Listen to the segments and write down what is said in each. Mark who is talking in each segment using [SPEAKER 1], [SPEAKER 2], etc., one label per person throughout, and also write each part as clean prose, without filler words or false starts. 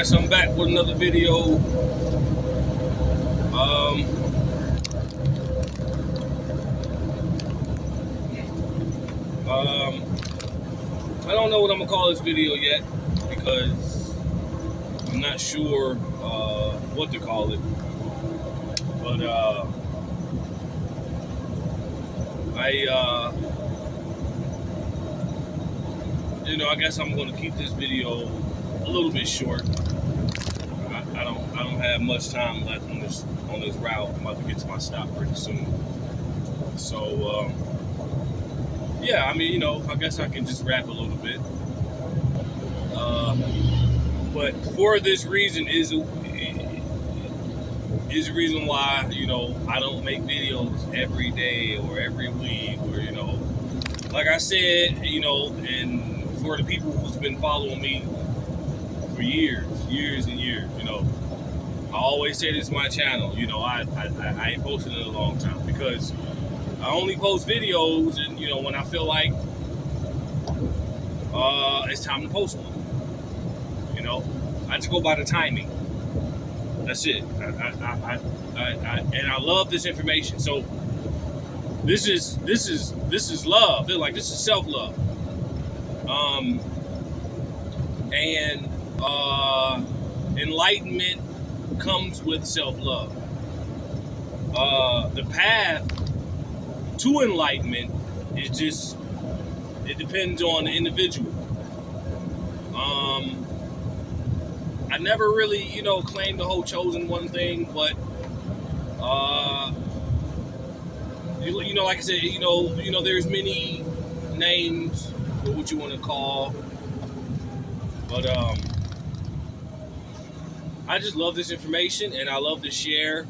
[SPEAKER 1] guess I'm back with another video. I don't know what I'm gonna call this video yet because I'm not sure what to call it. But I guess I'm gonna keep this video a little bit short. I don't have much time left on this route. I'm about to get to my stop pretty soon. So yeah, I mean, I guess I can just rap a little bit. But for this reason is the reason why, I don't make videos every day or every week or, like I said, and for the people who's been following me for years and years, I always say this is my channel, I ain't posted in a long time because I only post videos and, when I feel like it's time to post one. I just go by the timing. That's it. And I love this information. So this is love. They're like, this is self-love. And enlightenment comes with self-love. The path to enlightenment is just, it depends on the individual. I never really, claimed the whole chosen one thing, but, like I said, there's many names for what you want to call, but, I just love this information and I love to share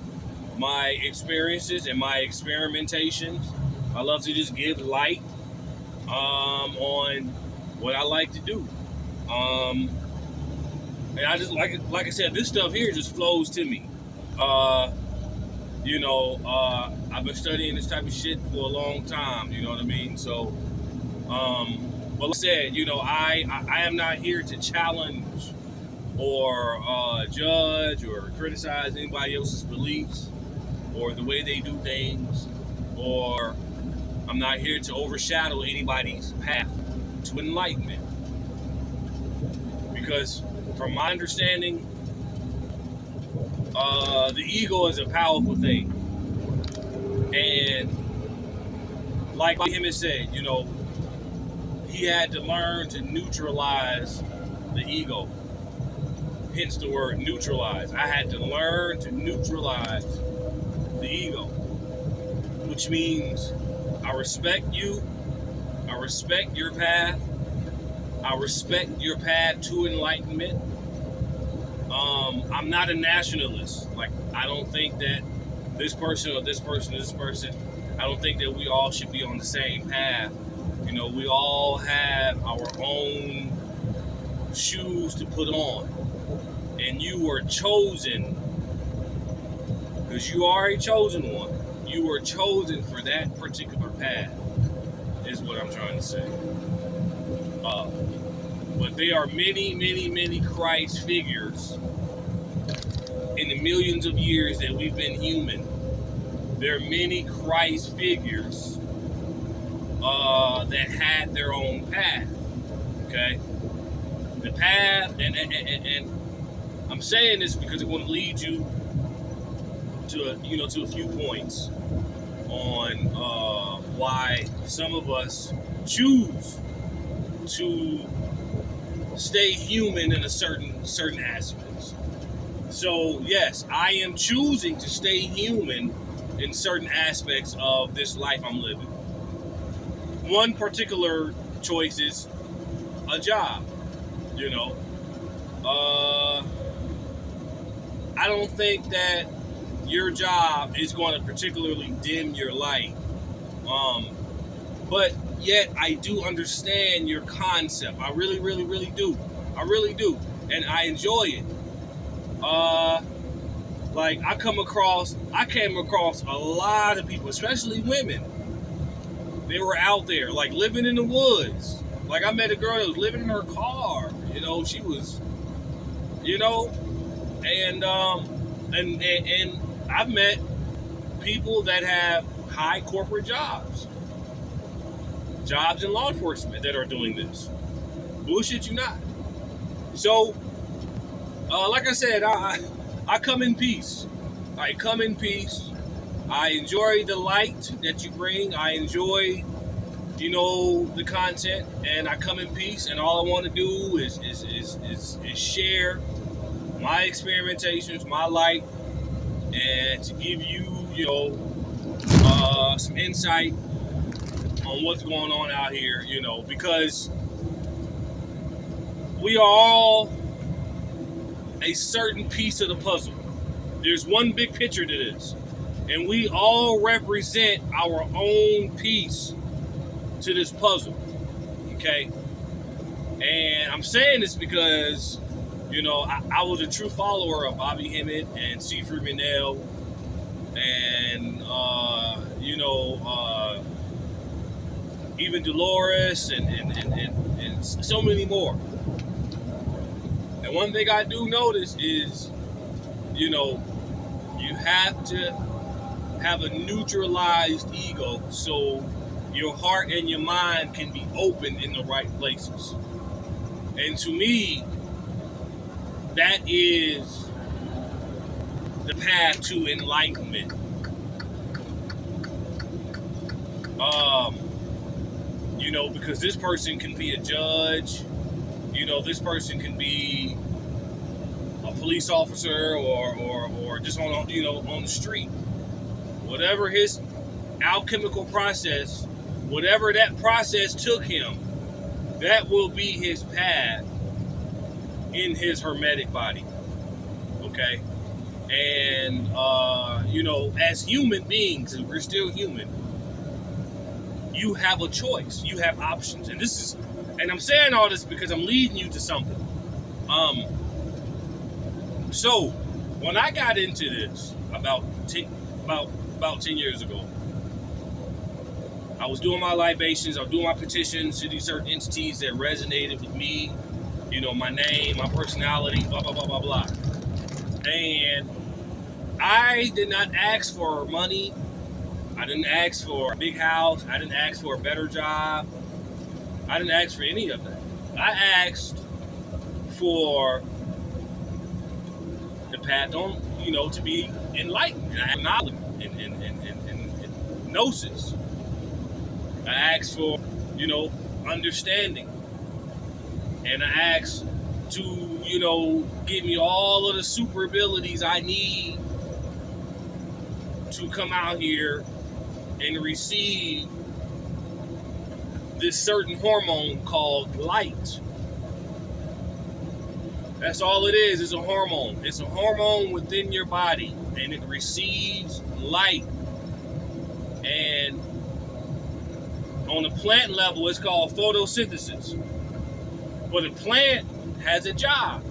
[SPEAKER 1] my experiences and my experimentations. I love to just give light, on what I like to do. And I just like I said, this stuff here just flows to me. I've been studying this type of shit for a long time. You know what I mean? So, but like I said, I am not here to challenge or judge or criticize anybody else's beliefs or the way they do things, or I'm not here to overshadow anybody's path to enlightenment. Because from my understanding, the ego is a powerful thing. And like him has said, he had to learn to neutralize the ego. Hence the word neutralize. I had to learn to neutralize the ego. Which means I respect you. I respect your path. I respect your path to enlightenment. I'm not a nationalist. Like, I don't think that this person or this person, I don't think that we all should be on the same path. We all have our own shoes to put on. And you were chosen, because you are a chosen one. You were chosen for that particular path, is what I'm trying to say. But there are many, many, many Christ figures in the millions of years that we've been human. There are many Christ figures that had their own path. Okay? The path, and I'm saying this because it will lead you to to a few points on why some of us choose to stay human in a certain aspects. So yes, I am choosing to stay human in certain aspects of this life I'm living. One particular choice is a job. I don't think that your job is going to particularly dim your light. But yet I do understand your concept. I really, really, really do. I really do. And I enjoy it. Like I came across a lot of people, especially women. They were out there, like living in the woods. Like I met a girl that was living in her car. She was you know, and I've met people that have high corporate jobs in law enforcement that are doing this. Bullshit you not. So, like I said, I come in peace. I come in peace. I enjoy the light that you bring. I enjoy, the content, and I come in peace. And all I want to do is share my experimentations, my light, and to give you, some insight on what's going on out here. Because we are all a certain piece of the puzzle. There's one big picture to this, and we all represent our own piece to this puzzle. Okay, and I'm saying this because I was a true follower of Bobby Hemmett and Seafree Minnell, and even Dolores and so many more. And one thing I do notice is, you have to have a neutralized ego so your heart and your mind can be open in the right places. And to me, that is the path to enlightenment. Because this person can be a judge, this person can be a police officer or just on the street. Whatever his alchemical process, whatever that process took him, that will be his path in his hermetic body. Okay? And as human beings, and we're still human, you have a choice. You have options. And I'm saying all this because I'm leading you to something. So when I got into this about 10 years ago, I was doing my libations, I was doing my petitions to these certain entities that resonated with me, my name, my personality, blah, blah, blah, blah, blah. And I did not ask for money. I didn't ask for a big house. I didn't ask for a better job. I didn't ask for any of that. I asked for the path on, to be enlightened. And I have knowledge and gnosis. I asked for, understanding. And I asked to, give me all of the super abilities I need to come out here and receive this certain hormone called light. That's all it is. It's a hormone. It's a hormone within your body, and it receives light. And on a plant level, it's called photosynthesis. But a plant has a job.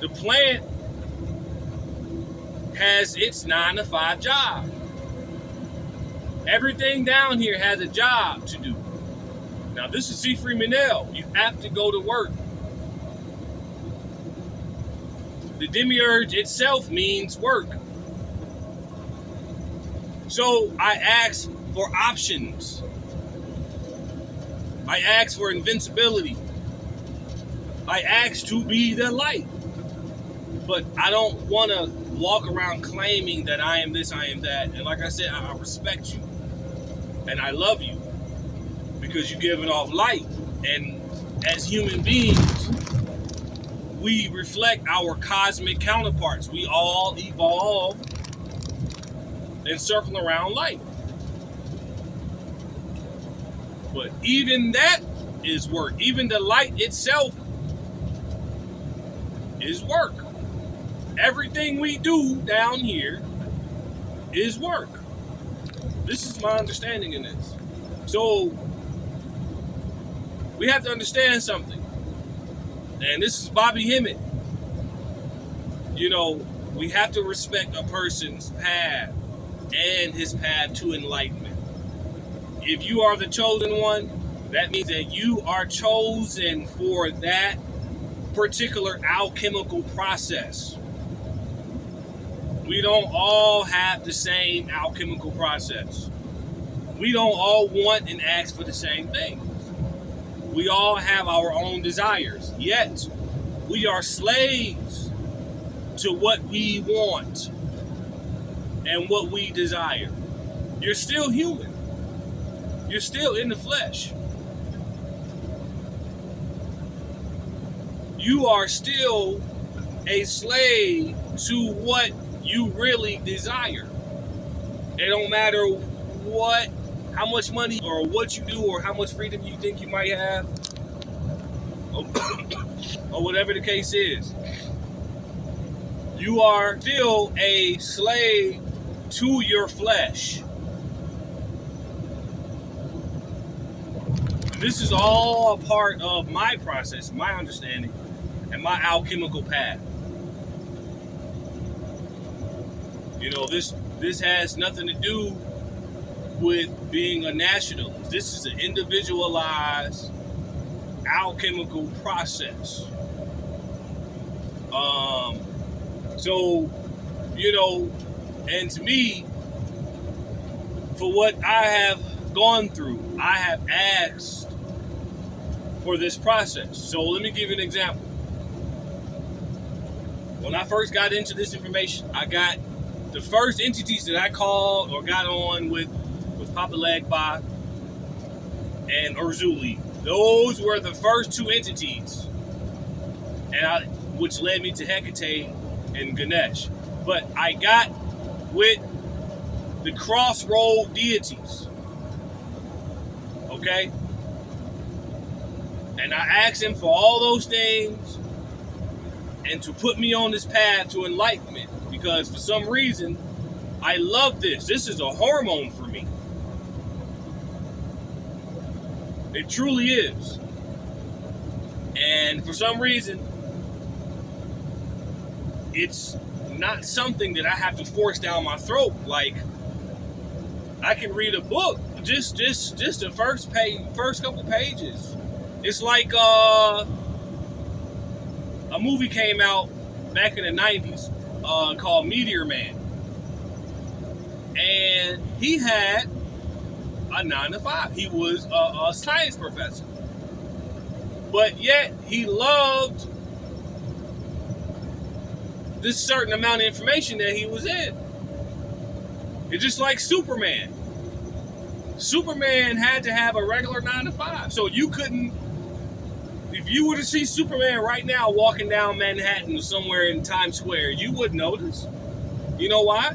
[SPEAKER 1] The plant has its 9-to-5 job. Everything down here has a job to do. Now, this is Seafree Minnell. You have to go to work. The demiurge itself means work. So I asked for options. I asked for invincibility. I asked to be the light. But I don't want to walk around claiming that I am this, I am that. And like I said, I respect you. And I love you. Because you're giving off light. And as human beings, we reflect our cosmic counterparts. We all evolve and circle around light. But even that is work. Even the light itself is work. Everything we do down here is work. This is my understanding in this. So we have to understand something. And this is Bobby Hemmett. We have to respect a person's path and his path to enlightenment. If you are the chosen one, that means that you are chosen for that particular alchemical process. We don't all have the same alchemical process. We don't all want and ask for the same things. We all have our own desires. Yet, we are slaves to what we want and what we desire. You're still human. You're still in the flesh. You are still a slave to what you really desire. It don't matter how much money or what you do or how much freedom you think you might have or whatever the case is. You are still a slave to your flesh. This is all a part of my process, my understanding, and my alchemical path. You know, this has nothing to do with being a nationalist. This is an individualized alchemical process. So, you know, and to me, for what I have gone through, I have asked for this process. So let me give you an example. When I first got into this information, I got the first entities that I called or got on with Papa Legba and Urzuli. Those were the first two entities, which led me to Hecate and Ganesh. But I got with the crossroad deities, okay? And I asked him for all those things and to put me on this path to enlightenment, because for some reason, I love this. This is a hormone for me. It truly is. And for some reason, it's not something that I have to force down my throat. Like, I can read a book, just the first couple pages. It's like a movie came out back in the 90s called Meteor Man. And he had a 9 to 5. He was a science professor. But yet, he loved this certain amount of information that he was in. It's just like Superman. Superman had to have a regular 9 to 5. So you couldn't, if you were to see Superman right now walking down Manhattan or somewhere in Times Square, you wouldn't notice. You know why?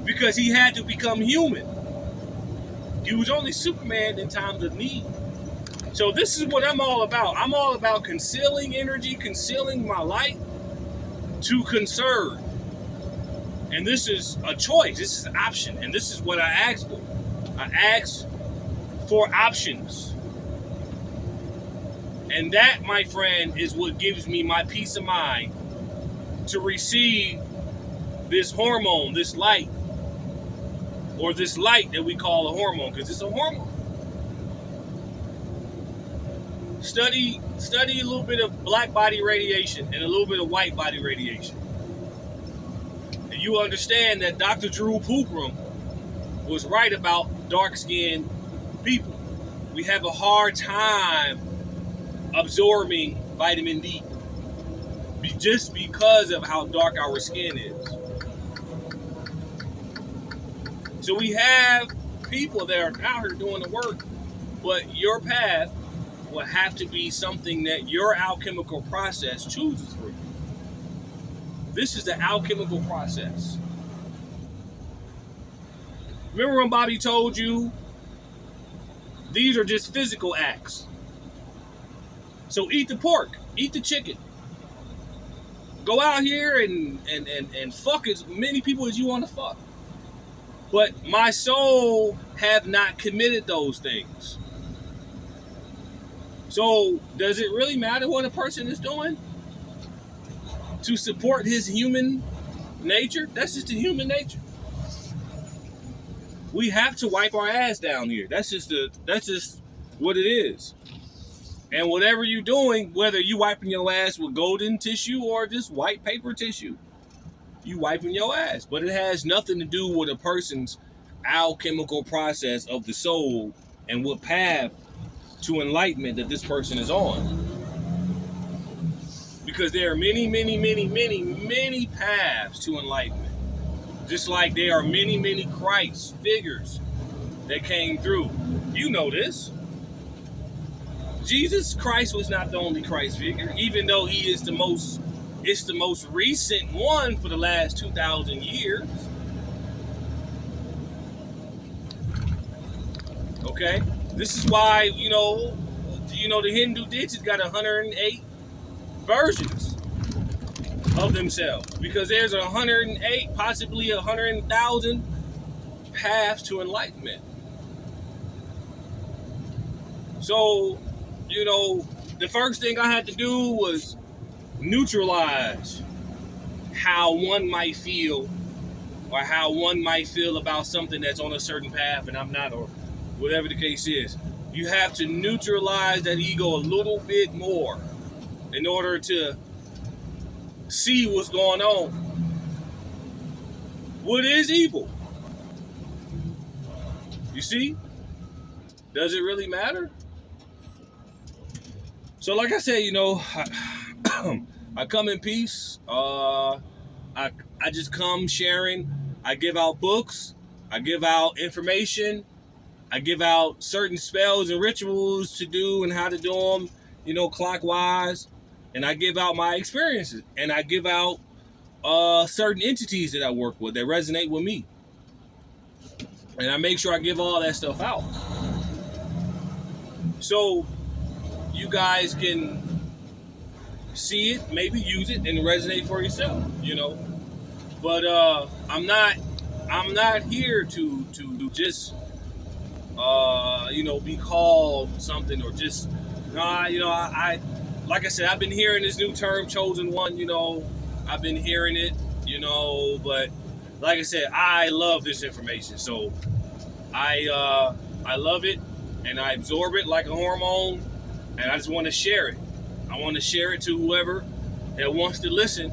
[SPEAKER 1] Because he had to become human. He was only Superman in times of need. So this is what I'm all about. I'm all about concealing energy, concealing my light to conserve. And this is a choice. This is an option. And this is what I asked for. I asked for options. And that, my friend, is what gives me my peace of mind to receive this hormone, this light, or this light that we call a hormone, because it's a hormone. Study a little bit of black body radiation and a little bit of white body radiation. And you understand that Dr. Drew Pookrum was right about dark-skinned people. We have a hard time absorbing vitamin D just because of how dark our skin is. So we have people that are out here doing the work, but your path will have to be something that your alchemical process chooses for you. This is the alchemical process. Remember when Bobby told you these are just physical acts? So eat the pork, eat the chicken. Go out here and fuck as many people as you want to fuck. But my soul have not committed those things. So does it really matter what a person is doing to support his human nature? That's just the human nature. We have to wipe our ass down here. That's just what it is. And whatever you're doing, whether you wiping your ass with golden tissue or just white paper tissue, you wiping your ass. But it has nothing to do with a person's alchemical process of the soul and what path to enlightenment that this person is on. Because there are many, many, many, many, many paths to enlightenment. Just like there are many, many Christ figures that came through. You know this. Jesus Christ was not the only Christ figure, even though he is it's the most recent one for the last 2,000 years. Okay? This is why, the Hindu deities got 108 versions of themselves. Because there's 108, possibly 100,000 paths to enlightenment. So, the first thing I had to do was neutralize how one might feel or how one might feel about something that's on a certain path and I'm not, or whatever the case is. You have to neutralize that ego a little bit more in order to see what's going on. What is evil? You see? Does it really matter? So like I said, I come in peace. I just come sharing. I give out books. I give out information. I give out certain spells and rituals to do and how to do them, clockwise. And I give out my experiences. And I give out certain entities that I work with that resonate with me. And I make sure I give all that stuff out. So you guys can see it, maybe use it, and resonate for yourself, But I'm not here to just be called something or just I like I said, I've been hearing this new term, chosen one. I've been hearing it, but like I said, I love this information, so I love it and I absorb it like a hormone, and I just want to share it. I want to share it to whoever that wants to listen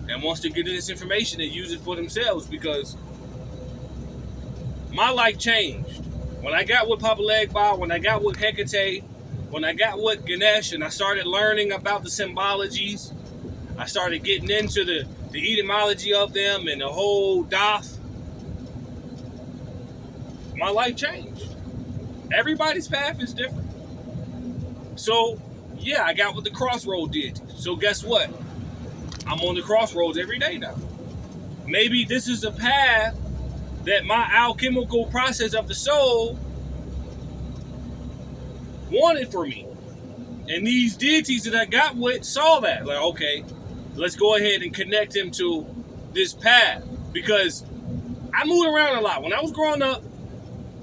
[SPEAKER 1] and wants to get this information and use it for themselves, because my life changed. When I got with Papa Legba, when I got with Hecate, when I got with Ganesh and I started learning about the symbologies, I started getting into the etymology of them and the whole Doth, my life changed. Everybody's path is different. So, yeah, I got what the crossroad did. So guess what? I'm on the crossroads every day now. Maybe this is a path that my alchemical process of the soul wanted for me. And these deities that I got with saw that. Like, okay, let's go ahead and connect him to this path. Because I moved around a lot. When I was growing up,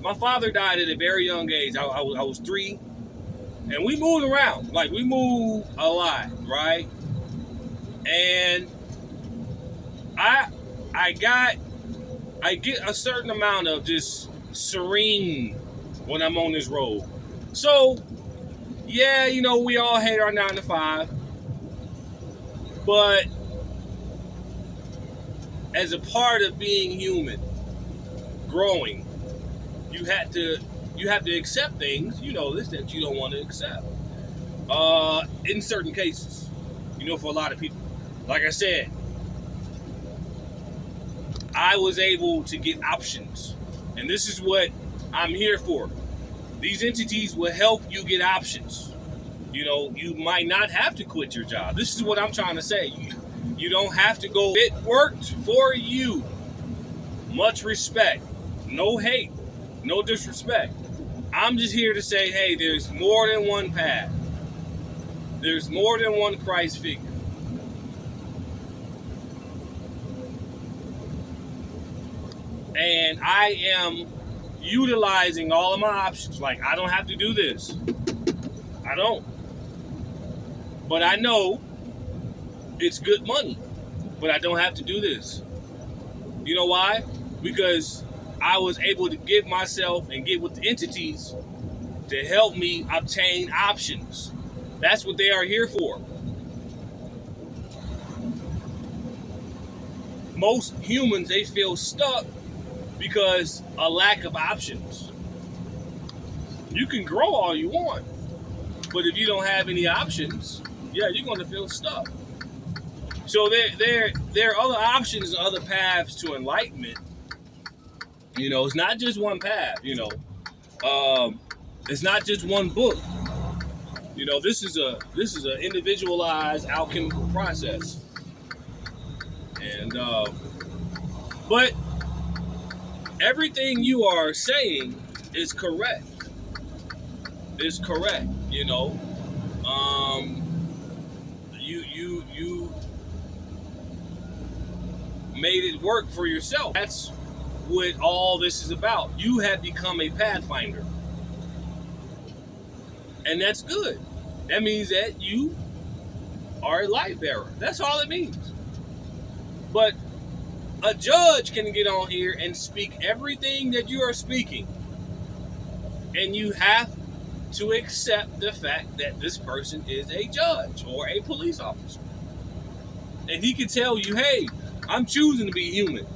[SPEAKER 1] my father died at a very young age. I was 3. And we moved around. Like, we moved a lot, right? And I get a certain amount of just serene when I'm on this road. So, yeah, we all hate our 9 to 5. But as a part of being human, growing, you have to accept things, that you don't want to accept. In certain cases, for a lot of people. Like I said, I was able to get options. And this is what I'm here for. These entities will help you get options. You might not have to quit your job. This is what I'm trying to say. You don't have to go. It worked for you. Much respect. No hate. No disrespect. I'm just here to say, hey, there's more than one path. There's more than one Christ figure. And I am utilizing all of my options. Like, I don't have to do this. I don't. But I know it's good money. But I don't have to do this. You know why? Because I was able to give myself and get with the entities to help me obtain options. That's what they are here for. Most humans, they feel stuck because a lack of options. You can grow all you want, but if you don't have any options, yeah, you're going to feel stuck. So there are other options and other paths to enlightenment. It's not just one path. It's not just one book. This is an individualized alchemical process, and but everything you are saying is correct. Is correct. Um, you made it work for yourself. That's what all this is about. You have become a pathfinder, and that's good. That means that you are a light bearer. That's all it means. But a judge can get on here and speak everything that you are speaking, and you have to accept the fact that this person is a judge or a police officer. And he can tell you, hey, I'm choosing to be human.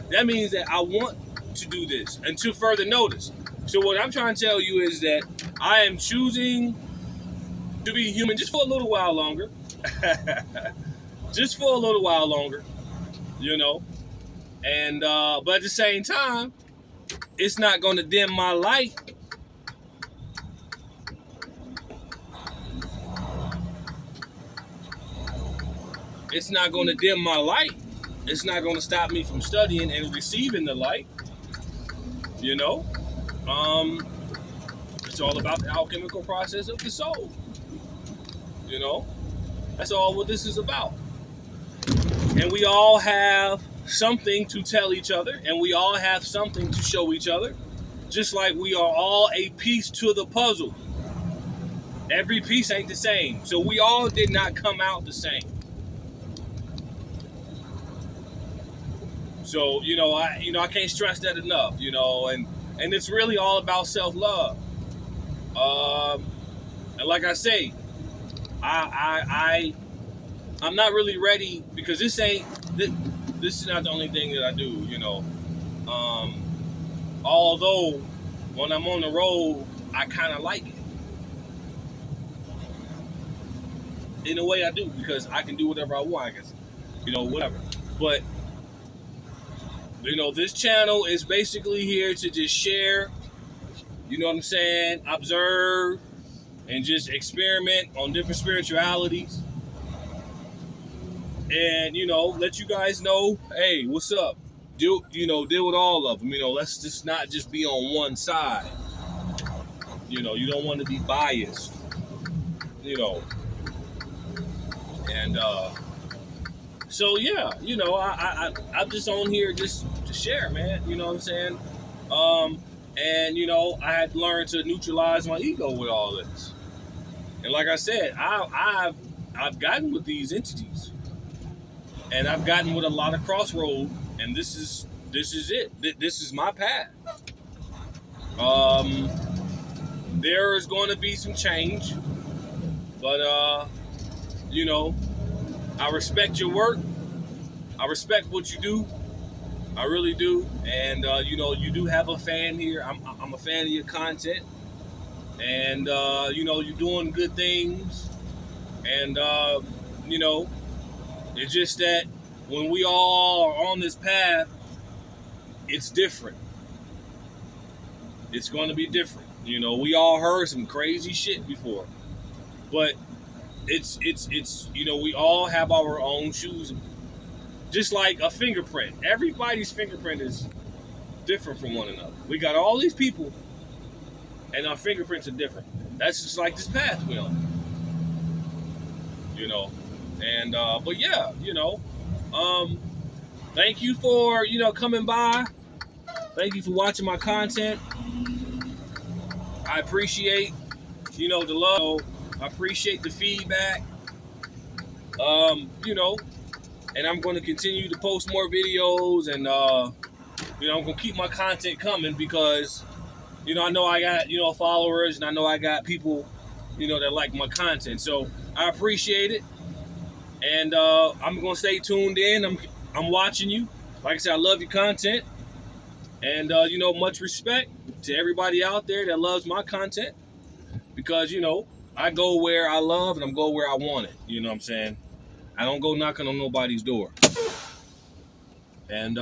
[SPEAKER 1] That means that I want to do this until further notice. So what I'm trying to tell you is that I am choosing to be human just for a little while longer. Just for a little while longer, And but at the same time, it's not going to dim my light. It's not going to dim my light. It's not going to stop me from studying and receiving the light. You know, um, it's all about the alchemical process of the soul. You know, that's all what this is about. And we all have something to tell each other, and we all have something to show each other, just like we are all a piece to the puzzle. Every piece ain't the same, so we all did not come out the same. So I can't stress that enough. And it's really all about self-love. And like I say, I'm not really ready because this is not the only thing that I do. Although when I'm on the road, I kind of like it. In a way, I do because I can do whatever I want. I guess, whatever. But this channel is basically here to just share. You know what I'm saying? Observe and just experiment on different spiritualities. And let you guys know, hey, what's up? Deal with all of them. Let's just not just be on one side. You don't want to be biased. And so yeah, I'm just on here just to share, man. You know what I'm saying? And I had to learn to neutralize my ego with all this. And like I said, I've gotten with these entities. And I've gotten with a lot of crossroads, and this is it. This is my path. There is going to be some change, but I respect your work. I respect what you do. I really do, and you do have a fan here. I'm a fan of your content, and you're doing good things, and it's just that when we all are on this path, it's different. It's going to be different. We all heard some crazy shit before, but it's we all have our own shoes. Just like a fingerprint. Everybody's fingerprint is different from one another. We got all these people, and our fingerprints are different. That's just like this path we're on. And but yeah, thank you for coming by. Thank you for watching my content. I appreciate the love. I appreciate the feedback. And I'm going to continue to post more videos, and I'm going to keep my content coming because I know I got followers, and I know I got people that like my content. So I appreciate it, and I'm gonna stay tuned in. I'm watching you. Like I said, I love your content, and much respect to everybody out there that loves my content, because I go where I love and I'm go where I want it. You know what I'm saying? I don't go knocking on nobody's door. And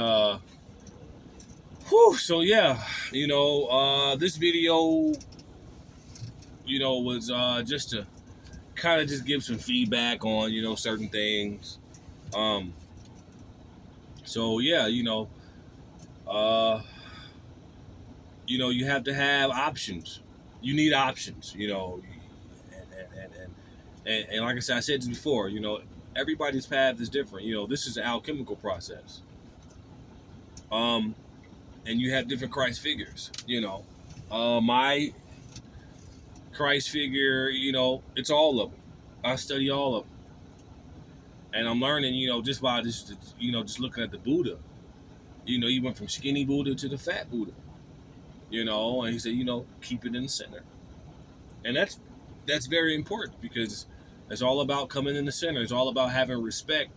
[SPEAKER 1] so yeah, this video, was just to kind of just give some feedback on, certain things. Um, so yeah, uh, you have to have options. You need options, and like I said this before, everybody's path is different. This is an alchemical process. And you have different Christ figures. My Christ figure, it's all of them. I study all of them, and I'm learning, just by just looking at the Buddha. He went from skinny Buddha to the fat Buddha. And he said, keep it in the center, and that's very important, because it's all about coming in the center. It's all about having respect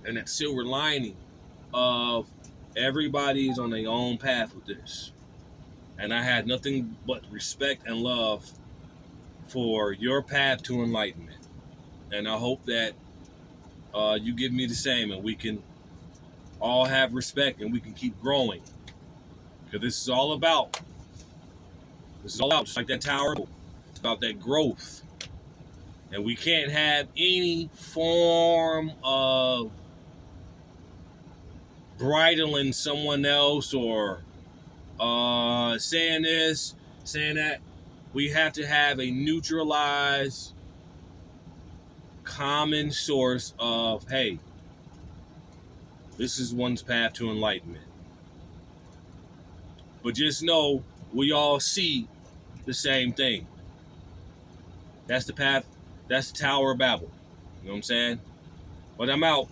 [SPEAKER 1] and that silver lining of everybody's on their own path with this. And I had nothing but respect and love for your path to enlightenment. And I hope that you give me the same, and we can all have respect, and we can keep growing. Because this is all about, just like that tower, it's about that growth. And we can't have any form of bridling someone else, or saying this, saying that. We have to have a neutralized, common source of, hey, this is one's path to enlightenment. But just know, we all see the same thing. That's the path. That's the Tower of Babel. You know what I'm saying? But I'm out.